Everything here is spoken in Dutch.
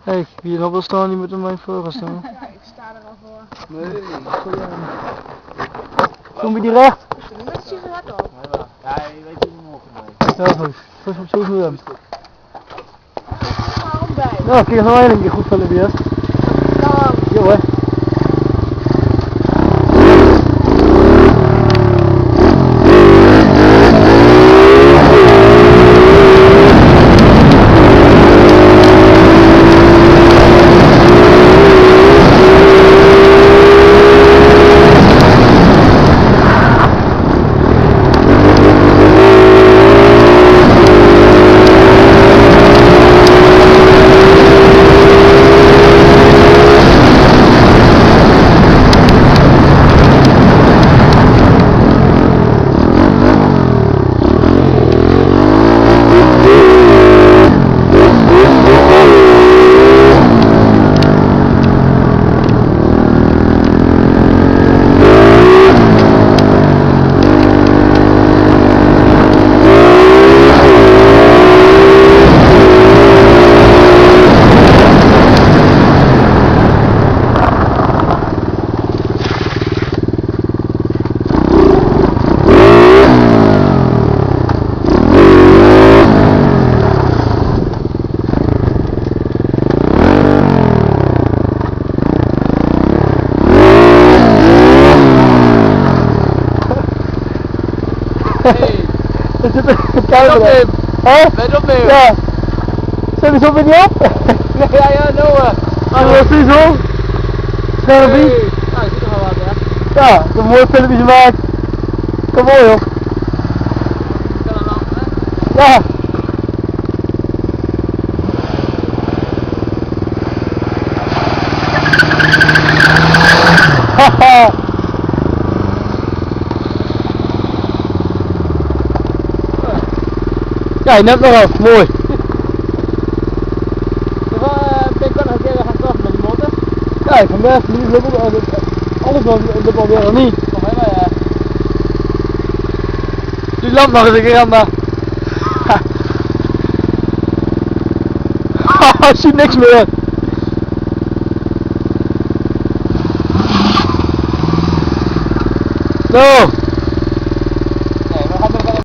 Hey, wie nog wil staan, die moet er maar voor gaan staan. Ja, ik sta er al voor. Nee. Kom je die recht? Ik doe met een sigaret op. Ja, je weet hoe we mogen. Ja, goed. Zo is het hem. Waarom bij? Nou, kijk nog een keer goed vullen weer. Nou, Jo hoor. Hey, Er zit een camera. Hè? let op nu. Ja. Zet eens op in die op? Ja, Noah. Ah, dat is zo. Scherp Hey. niet? Nou, je ziet er wel wat, hè. Ja, een mooi filmpje gemaakt. Kom mooi joh. Kan een lamp, hè. Ja. Haha. Ja, je neemt nog af, mooi. Ben ik kan nog een keer gaan terug met die motor. Ja, ik kan best niet lukken, alles lukt alweer of niet. Kom maar, ja. Die lamp nog eens een keer aan de... Ik zie niks meer. Zo.